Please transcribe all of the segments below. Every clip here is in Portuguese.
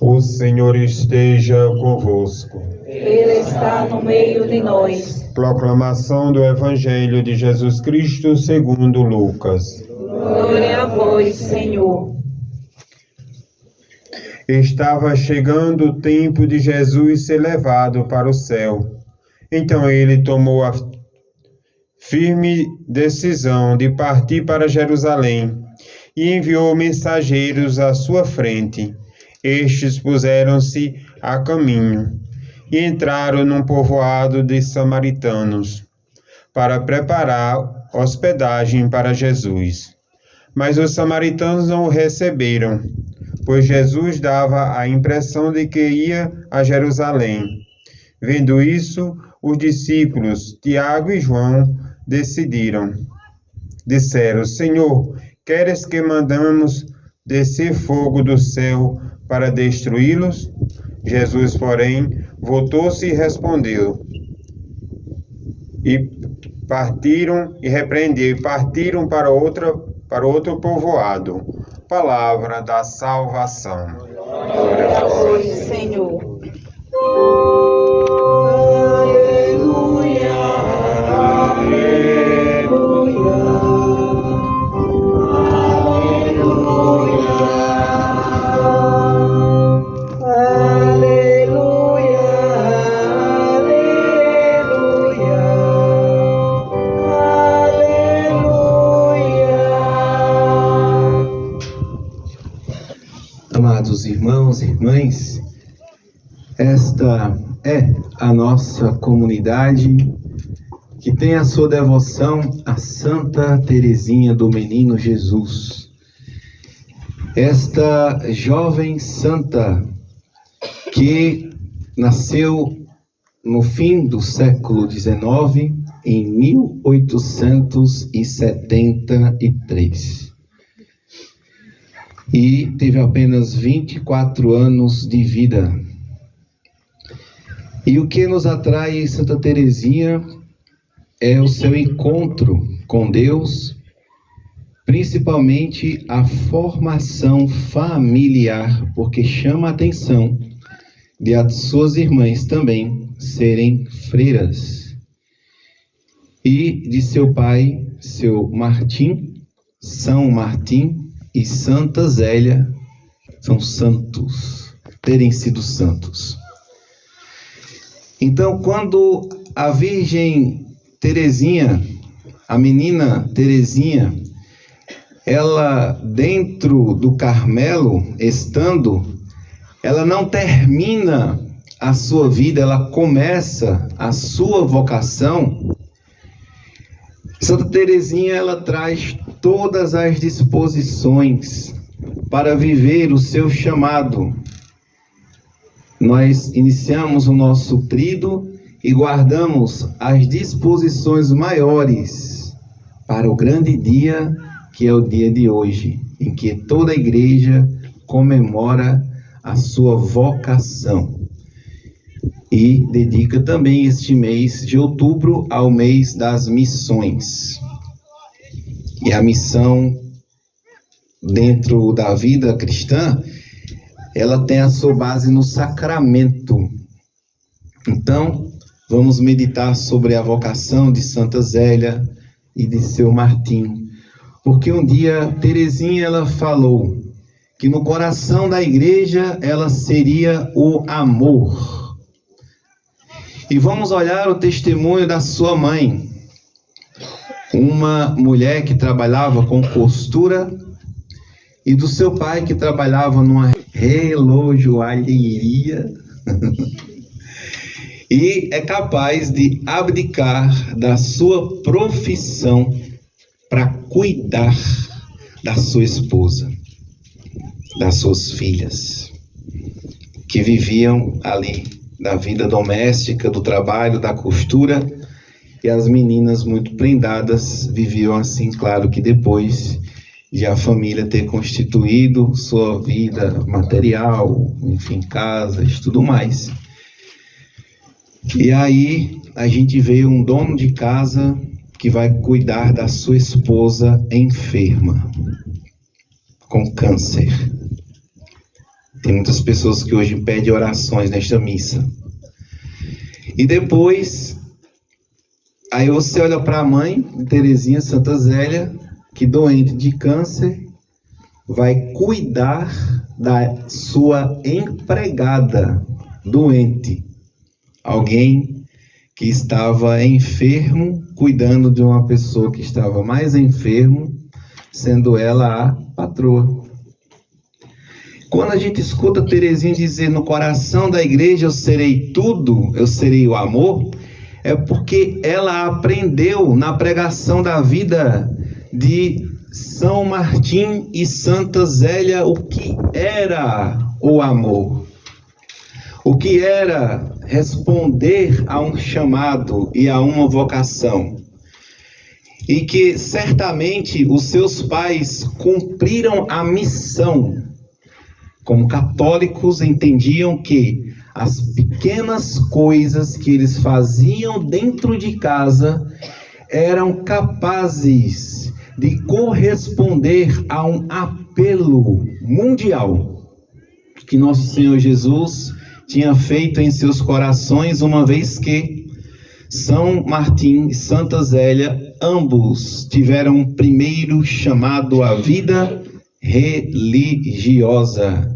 O Senhor esteja convosco. Ele está no meio de nós. Proclamação do Evangelho de Jesus Cristo segundo Lucas. Glória a vós, Senhor. Estava chegando o tempo de Jesus ser levado para o céu. Então ele tomou a firme decisão de partir para Jerusalém e enviou mensageiros à sua frente. Estes puseram-se a caminho e entraram num povoado de samaritanos para preparar hospedagem para Jesus. Mas os samaritanos não o receberam, pois Jesus dava a impressão de que ia a Jerusalém. Vendo isso, os discípulos Tiago e João disseram: Senhor, queres que mandamos descer fogo do céu para destruí-los? Jesus, porém, voltou-se e respondeu, partiram para outro povoado. Palavra da salvação. Glória a vós, Senhor. Aleluia, aleluia, aleluia, aleluia, aleluia. Amados irmãos e irmãs, esta é a nossa comunidade que tem a sua devoção a Santa Teresinha do Menino Jesus. Esta jovem santa que nasceu no fim do século XIX, em 1873. E teve apenas 24 anos de vida. E o que nos atrai em Santa Teresinha é o seu encontro com Deus, principalmente a formação familiar, porque chama a atenção de as suas irmãs também serem freiras. E de seu pai, seu Martim, São Martim, e Santa Zélia são santos, terem sido santos. Então, quando a Virgem Teresinha, a menina Teresinha, ela dentro do Carmelo, estando, ela não termina a sua vida, ela começa a sua vocação. Santa Teresinha, ela traz todas as disposições para viver o seu chamado. Nós iniciamos o nosso trido e guardamos as disposições maiores para o grande dia, que é o dia de hoje, em que toda a igreja comemora a sua vocação. E dedica também este mês de outubro ao mês das missões. E a missão dentro da vida cristã, ela tem a sua base no sacramento. Então, vamos meditar sobre a vocação de Santa Zélia e de seu Martim. Porque um dia Teresinha ela falou que no coração da igreja ela seria o amor. E vamos olhar o testemunho da sua mãe, uma mulher que trabalhava com costura, e do seu pai que trabalhava numa relojoalheria e é capaz de abdicar da sua profissão para cuidar da sua esposa, das suas filhas, que viviam ali da vida doméstica, do trabalho, da costura, e as meninas muito prendadas viviam assim, claro que depois de a família ter constituído sua vida material, enfim, casas, tudo mais. E aí a gente vê um dono de casa que vai cuidar da sua esposa enferma, com câncer. Tem muitas pessoas que hoje pedem orações nesta missa. E depois, aí você olha para a mãe, Terezinha Santa Zélia, que doente de câncer, vai cuidar da sua empregada doente. Alguém que estava enfermo, cuidando de uma pessoa que estava mais enfermo, sendo ela a patroa. Quando a gente escuta Terezinha dizer, no coração da igreja eu serei tudo, eu serei o amor, é porque ela aprendeu na pregação da vida de São Martim e Santa Zélia o que era o amor. O que era responder a um chamado e a uma vocação. E que certamente os seus pais cumpriram a missão. Como católicos, entendiam que as pequenas coisas que eles faziam dentro de casa eram capazes de corresponder a um apelo mundial que nosso Senhor Jesus tinha feito em seus corações, uma vez que São Martim e Santa Zélia, ambos tiveram um primeiro chamado à vida religiosa.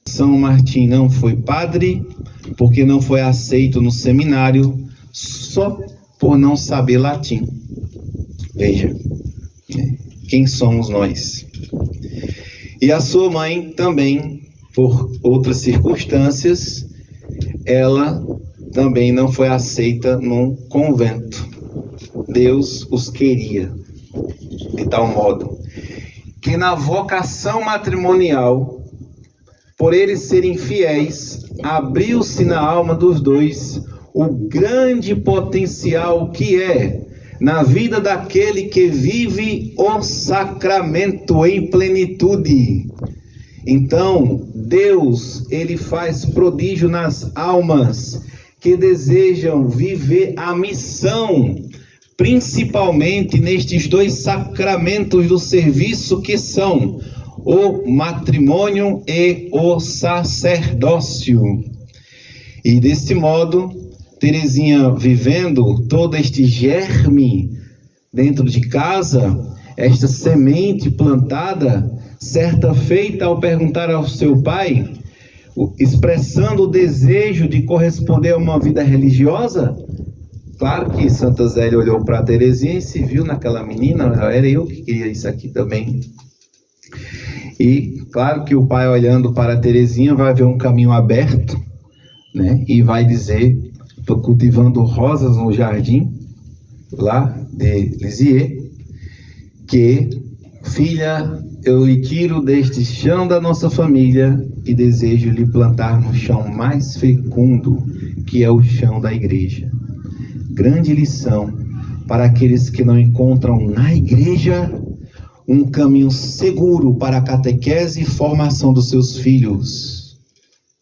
São Martim não foi padre, porque não foi aceito no seminário, só por não saber latim. Veja, quem somos nós? E a sua mãe também, por outras circunstâncias, ela também não foi aceita num convento. Deus os queria de tal modo que na vocação matrimonial, por eles serem fiéis, abriu-se na alma dos dois o grande potencial que é na vida daquele que vive o sacramento em plenitude. Então, Deus, ele faz prodígio nas almas que desejam viver a missão, principalmente nestes dois sacramentos do serviço que são o matrimônio e o sacerdócio. E deste modo, Terezinha vivendo todo este germe dentro de casa, esta semente plantada, certa feita ao perguntar ao seu pai, expressando o desejo de corresponder a uma vida religiosa, claro que Santa Zélia olhou para Terezinha e se viu naquela menina, era eu que queria isso aqui também. E claro que o pai olhando para Terezinha vai ver um caminho aberto, né? E vai dizer, estou cultivando rosas no jardim, lá de Lisieux, que, filha, eu lhe tiro deste chão da nossa família e desejo lhe plantar no chão mais fecundo, que é o chão da igreja. Grande lição para aqueles que não encontram na igreja um caminho seguro para a catequese e formação dos seus filhos.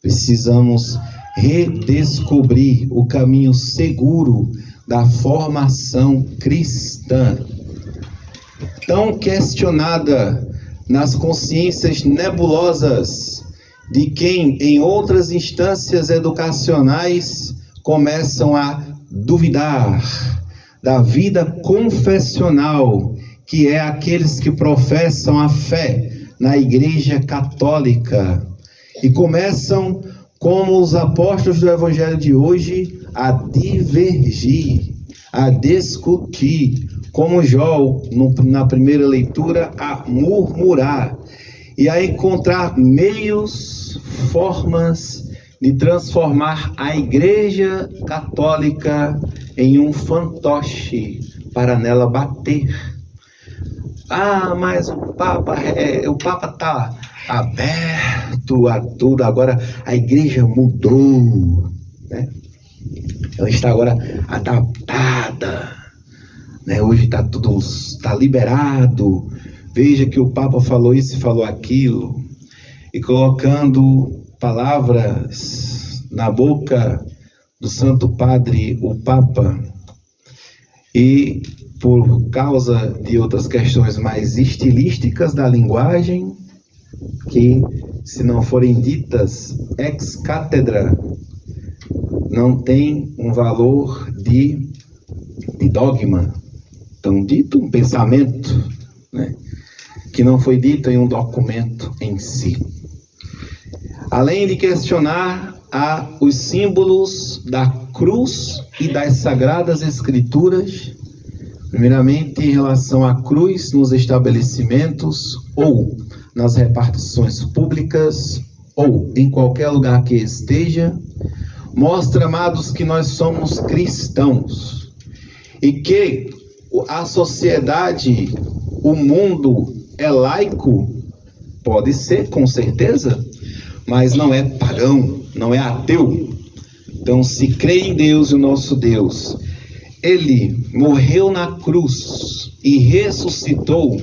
Precisamos redescobrir o caminho seguro da formação cristã. Tão questionada nas consciências nebulosas de quem, em outras instâncias educacionais, começam a duvidar da vida confessional, que é aqueles que professam a fé na Igreja Católica e começam, como os apóstolos do Evangelho de hoje, a divergir, a discutir, como Jó, na primeira leitura, a murmurar e a encontrar meios, formas de transformar a Igreja Católica em um fantoche para nela bater. Ah, mas o Papa está aberto a tudo, agora a Igreja mudou, né? Ela está agora adaptada, né? Hoje está tudo liberado. Veja que o Papa falou isso e falou aquilo, e colocando palavras na boca do Santo Padre, o Papa, e por causa de outras questões mais estilísticas da linguagem, que se não forem ditas ex cátedra, não tem um valor de dogma. Então, dito um pensamento, né, que não foi dito em um documento em si. Além de questionar os símbolos da cruz e das Sagradas Escrituras, primeiramente em relação à cruz nos estabelecimentos ou nas repartições públicas ou em qualquer lugar que esteja, mostra, amados, que nós somos cristãos e que a sociedade, o mundo é laico, pode ser, com certeza, mas não é pagão, não é ateu. Então, se crê em Deus, o nosso Deus, Ele morreu na cruz e ressuscitou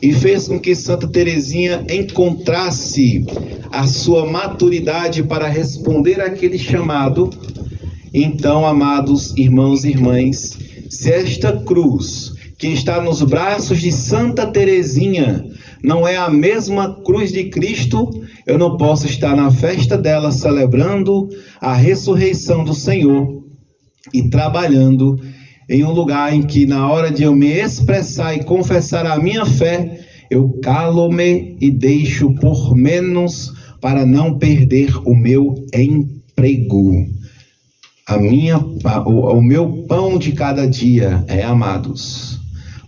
e fez com que Santa Teresinha encontrasse a sua maturidade para responder àquele chamado. Então, amados irmãos e irmãs, se esta cruz que está nos braços de Santa Teresinha não é a mesma cruz de Cristo, eu não posso estar na festa dela celebrando a ressurreição do Senhor e trabalhando em um lugar em que, na hora de eu me expressar e confessar a minha fé, eu calo-me e deixo por menos para não perder o meu emprego. O meu pão de cada dia, amados.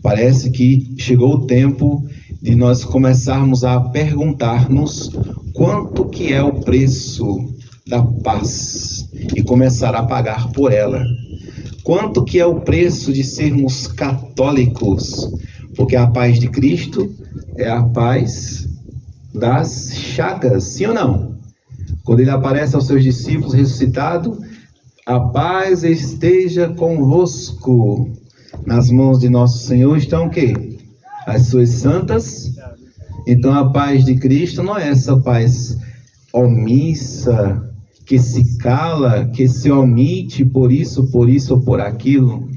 Parece que chegou o tempo de nós começarmos a perguntar-nos quanto que é o preço da paz e começar a pagar por ela. Quanto que é o preço de sermos católicos? Porque a paz de Cristo é a paz das chagas, sim ou não? Quando ele aparece aos seus discípulos ressuscitado, a paz esteja convosco. Nas mãos de nosso Senhor estão o quê? As suas santas. Então a paz de Cristo não é essa paz omissa, que se cala, que se omite por isso ou por aquilo.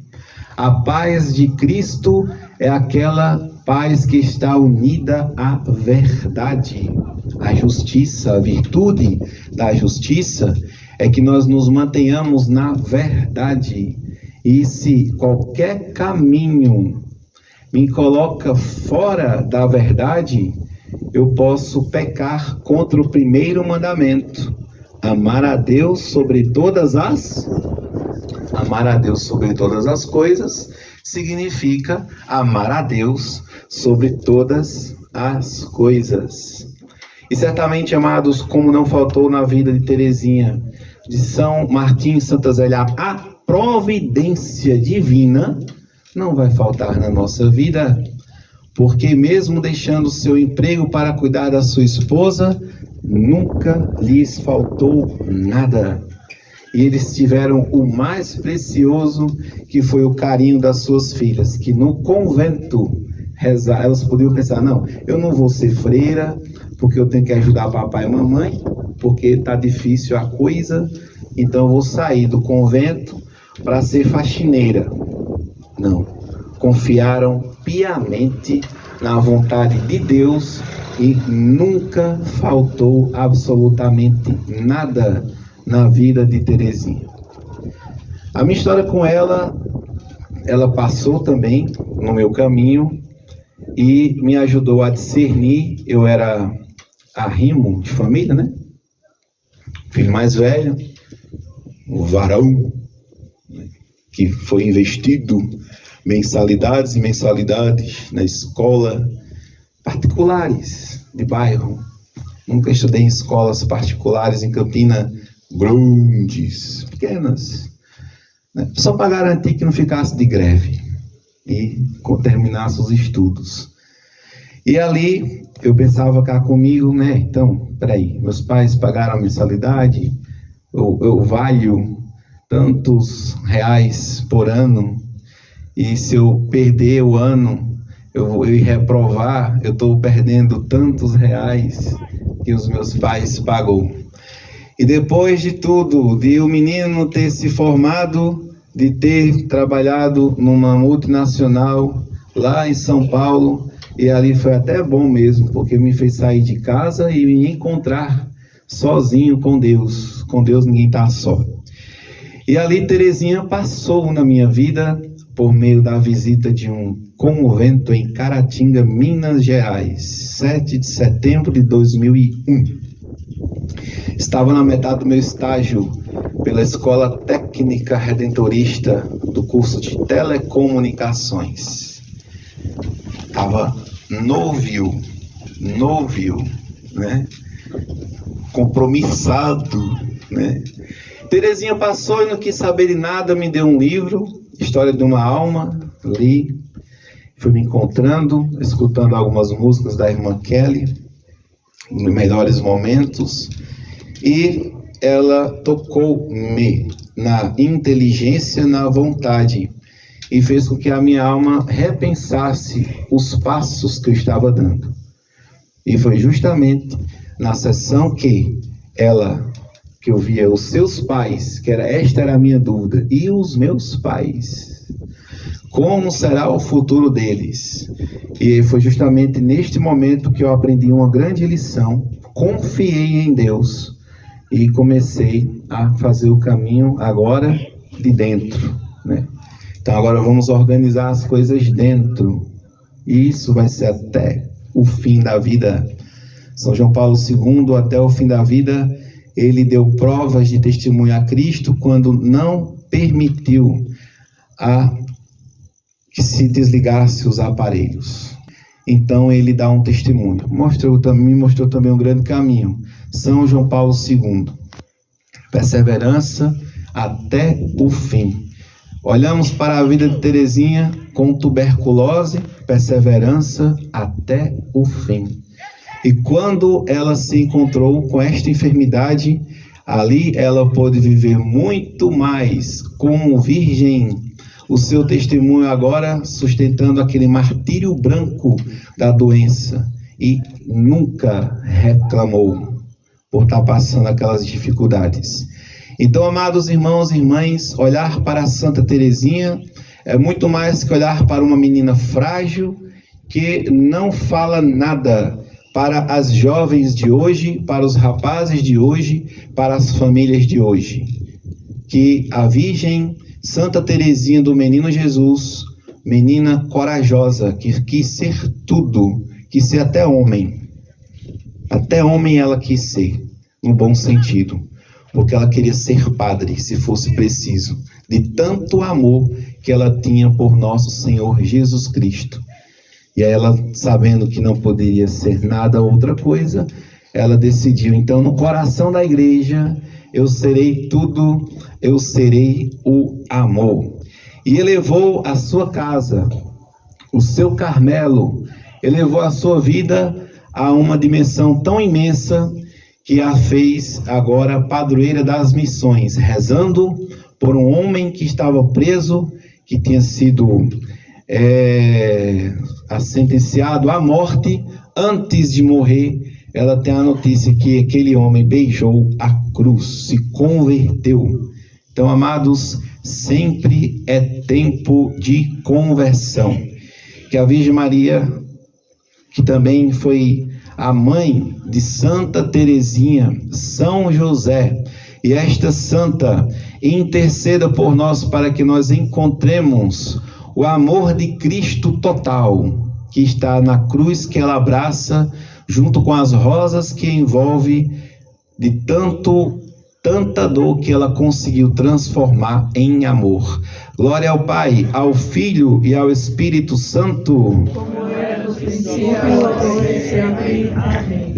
A paz de Cristo é aquela paz que está unida à verdade, à justiça. A virtude da justiça é que nós nos mantenhamos na verdade. E se qualquer caminho me coloca fora da verdade, eu posso pecar contra o primeiro mandamento. Amar a Deus sobre todas as coisas significa amar a Deus sobre todas as coisas. E certamente, amados, como não faltou na vida de Teresinha, de São Martinho e Santa Zélia, a providência divina não vai faltar na nossa vida, porque mesmo deixando o seu emprego para cuidar da sua esposa, nunca lhes faltou nada. E eles tiveram o mais precioso, que foi o carinho das suas filhas, que no convento rezar, elas podiam pensar, não, eu não vou ser freira, porque eu tenho que ajudar papai e mamãe, porque está difícil a coisa, então eu vou sair do convento para ser faxineira. Não, confiaram piamente na vontade de Deus e nunca faltou absolutamente nada na vida de Teresinha. A minha história com ela passou também no meu caminho e me ajudou a discernir. Eu era arrimo de família, né? Filho mais velho, o varão, que foi investido mensalidades e mensalidades na escola particulares de bairro. Nunca estudei em escolas particulares em Campina grandes, pequenas, né? Só para garantir que não ficasse de greve e terminasse os estudos. E ali eu pensava cá comigo, né? Então, peraí, meus pais pagaram a mensalidade, eu valho tantos reais por ano, e se eu perder o ano, eu ir reprovar, eu estou perdendo tantos reais que os meus pais pagou. E depois de tudo, de o menino ter se formado, de ter trabalhado numa multinacional lá em São Paulo, E ali foi até bom mesmo, porque me fez sair de casa e me encontrar sozinho com Deus. Com Deus ninguém está só. E ali Terezinha passou na minha vida por meio da visita de um convento em Caratinga, Minas Gerais, 7 de setembro de 2001. Estava na metade do meu estágio pela Escola Técnica Redentorista do curso de Telecomunicações. Estava novinho, né? Compromissado, né? Terezinha passou e não quis saber de nada, me deu um livro, História de uma Alma, li, fui me encontrando, escutando algumas músicas da irmã Kelly, nos melhores momentos, e ela tocou-me na inteligência, na vontade, e fez com que a minha alma repensasse os passos que eu estava dando. E foi justamente na sessão que eu via os seus pais, esta era a minha dúvida, e os meus pais? Como será o futuro deles? E foi justamente neste momento que eu aprendi uma grande lição, confiei em Deus e comecei a fazer o caminho agora de dentro, né? Então agora vamos organizar as coisas dentro, e isso vai ser até o fim da vida. São João Paulo II, até o fim da vida, ele deu provas de testemunho a Cristo quando não permitiu que se desligasse os aparelhos. Então ele dá um testemunho. Me mostrou também um grande caminho. São João Paulo II. Perseverança até o fim. Olhamos para a vida de Terezinha com tuberculose, perseverança até o fim. E quando ela se encontrou com esta enfermidade, ali ela pôde viver muito mais como virgem. O seu testemunho agora sustentando aquele martírio branco da doença. E nunca reclamou por estar passando aquelas dificuldades. Então, amados irmãos e irmãs, olhar para a Santa Terezinha é muito mais que olhar para uma menina frágil que não fala nada. Para as jovens de hoje, para os rapazes de hoje, para as famílias de hoje. Que a Virgem Santa Terezinha do Menino Jesus, menina corajosa, que quis ser tudo, quis ser até homem. Até homem ela quis ser, no bom sentido. Porque ela queria ser padre, se fosse preciso. De tanto amor que ela tinha por nosso Senhor Jesus Cristo. E aí ela, sabendo que não poderia ser nada outra coisa, ela decidiu, então, no coração da igreja, eu serei tudo, eu serei o amor. E elevou a sua casa, o seu Carmelo, elevou a sua vida a uma dimensão tão imensa que a fez agora padroeira das missões, rezando por um homem que estava preso, que tinha sido sentenciado à morte. Antes de morrer, ela tem a notícia que aquele homem beijou a cruz, se converteu. Então, amados, sempre é tempo de conversão. Que a Virgem Maria, que também foi a mãe de Santa Terezinha, São José, e esta santa interceda por nós para que nós encontremos o amor de Cristo total, que está na cruz que ela abraça, junto com as rosas que envolve, de tanta dor que ela conseguiu transformar em amor. Glória ao Pai, ao Filho e ao Espírito Santo. Como era no princípio, agora e sempre. Amém.